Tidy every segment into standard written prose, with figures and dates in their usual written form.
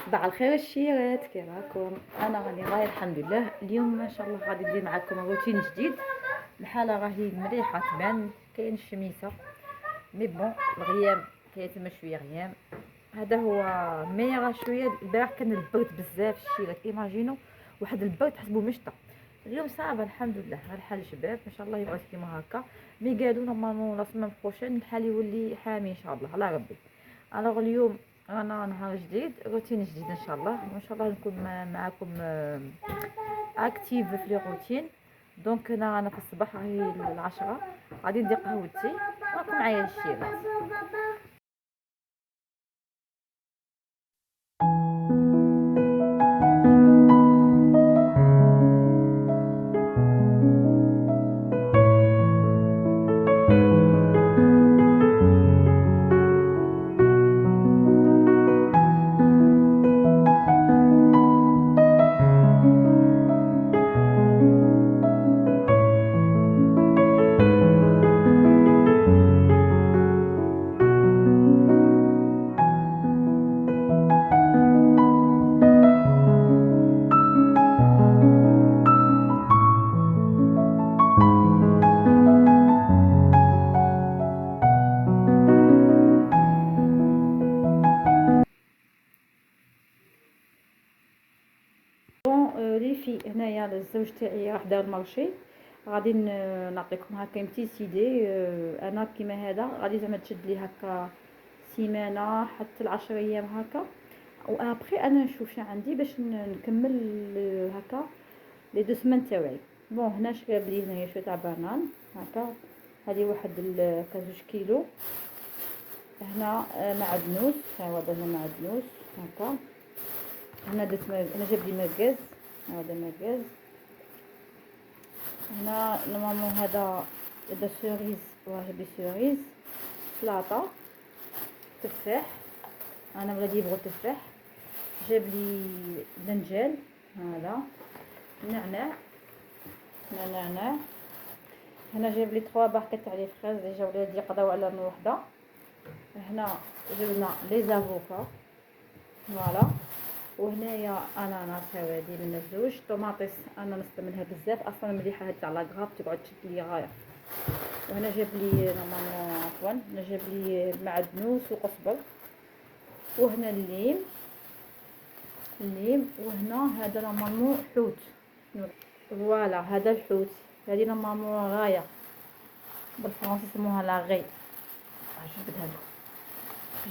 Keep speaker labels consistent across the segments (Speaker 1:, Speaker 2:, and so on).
Speaker 1: صباح الخير الشيرات، كي راكم؟ انا راني غايه الحمد لله. اليوم ان شاء الله غادي ندير معكم روتين جديد. الحاله راهي مليحه تبان، كاين الشميسه مي بون الغيام كاين تما شويه غيام. هذا هو مي راه شويه البارح كان البرد بزاف الشيرات، ايماجينو واحد البرد تحسبو مشطه. اليوم صعب الحمد لله، غير الحال شباب ان شاء الله يقعد كيما هكا. مي قالوا نورمالمون لا سيمين بروشين الحال يولي حامي ان شاء الله على ربي. الوغ اليوم رانا نهار جديد، روتين جديد ان شاء الله، وان شاء الله نكون معكم اكتيف في لي روتين. دونك انا في الصباح راهي 10 غادي ندير قهوتي، راكم معايا الشيرات. بون لي في هنايا الزوج تاعي راح دار المارشي، غادي نعطيكم هكا بتيت ايدي. انا كيما هذا غادي زعما تشد لي هكا سيمانه حتى 10 ايام هكا، وابخي انا نشوف شنو عندي باش نكمل هكا لي دو سمان تاوعي. بون هنا شرب لي هنايا شويه تاع بانان هكا، هذه واحد هكا 2 كيلو. هنا معدنوس، ها هو هنا معدنوس هكا. هنا درت انا جاب لي مركز، هذا مركز. هنا نورمالمون هذا سوريز، راه جاب لي سوريز. سلاطه، تفاح، انا ولادي يبغوا التفاح. جاب لي دنجال، هذا نعناع، نعناع. هنا جاب لي 3 باكيت تاع لي فريز، ديجا ولادي قضاو على من وحده. هنا جبنا لي زافوكا، فوالا. وهنايا اناناس هذه من الزوج. طوماطيس انا نستعملها بزاف اصلا مليحه، هاد تاع لاكراف تقعد تشد لي غايه. وهنا جاب لي نورمالمون عفوا هنا جاب لي معدنوس وقزبر. وهنا الليم. وهنا هذا نورمالمون حوت، فوالا هذا الحوت. هذه نورمالمون غايه، بالفرنسي يسموها لاغي. جبدها لكم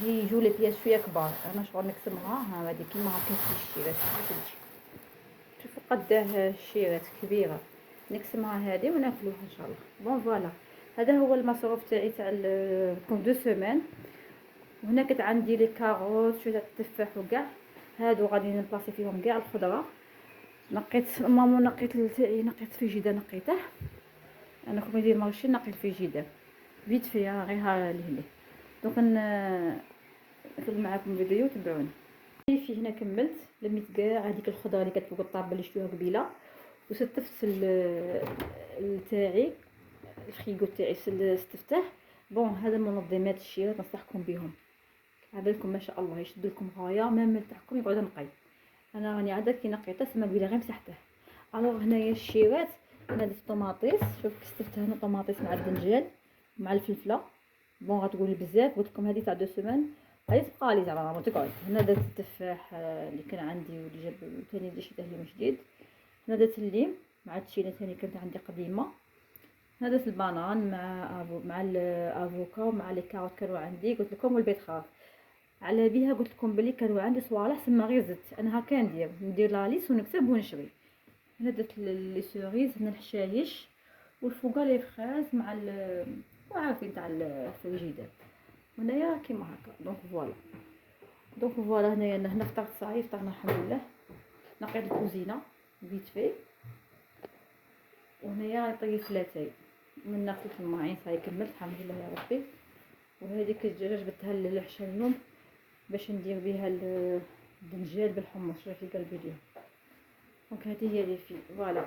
Speaker 1: يجوا لي بياس شويه كبار، انا شغل نقسمها. ها هذه كيما هكا في الشيرات، شوفوا قداه الشيرات كبيره، نقسمها هذه وناكلوها ان شاء الله. بون فوالا، هذا هو المصروف تاعي تاع بون 2 سيمين. وهنا كنت عندي لي كاروت، شويه تاع التفاح وكاع. هادو غادي نبلاصي فيهم كاع الخضره. نقيت مامو، نقيت تاعي، نقيت فيجيدا، نقيته انا كون ندير مارشي نقي الفيجيدا فيت فيها غير لهلي. دونك نكمل معاكم الفيديو، تبعوني. في هنا كملت لميت كاع هذيك الخضره اللي كانت فوق الطابه اللي شفتوها قبيله، وستفت تاعي الفريغو تاعي استفته. بون هذا منظمات الشيرات ننصحكم بهم، عبالكم ما شاء الله يشد لكم غايه، مام تاعكم يقعد نقي. انا راني عاد كي نقيته سما قبيله غير مسحته. الوغ هنايا الشيرات، انا درت طوماطيس، شوف استفت هنا طوماطيس مع الدنجال مع الفلفله. بون غتقولي بزاف، قلت لكم هذه تاع 2 سيمين غادي تبقى لي زعما ما تقعد. هنا درت التفاح اللي كان عندي واللي جاب ثاني اللي شريته اليوم جديد. هنا درت الليم مع التشيله ثاني كانت عندي قديمه. هنا درت البنان مع الافوكا ومع لي كاروت كانوا عندي قلت لكم، والبيض خاف على بها. قلت لكم بلي كانوا عندي صوالح سما غير زدت انا هكا ندير لا ليس ونكتب ونشري. هنا درت لي سوريز، هنا الحشايش والفوقا لي فريز مع وعارفين تاع الفريجيدات. هنايا كيما هكا. دونك فوالا هنا فطرت صاحي، فطرنا الحمد لله. نقيت الكوزينه فيت في. وهنايا طيب لاتاي من ناقص الماعين صاحي كملت الحمد لله يا ربي. وهذيك الدجاجه جبتها للعشاء اليوم باش ندير بها الدنجال بالحمص، شوفي قلبي اليوم. دونك هذه هي لي في فوالا.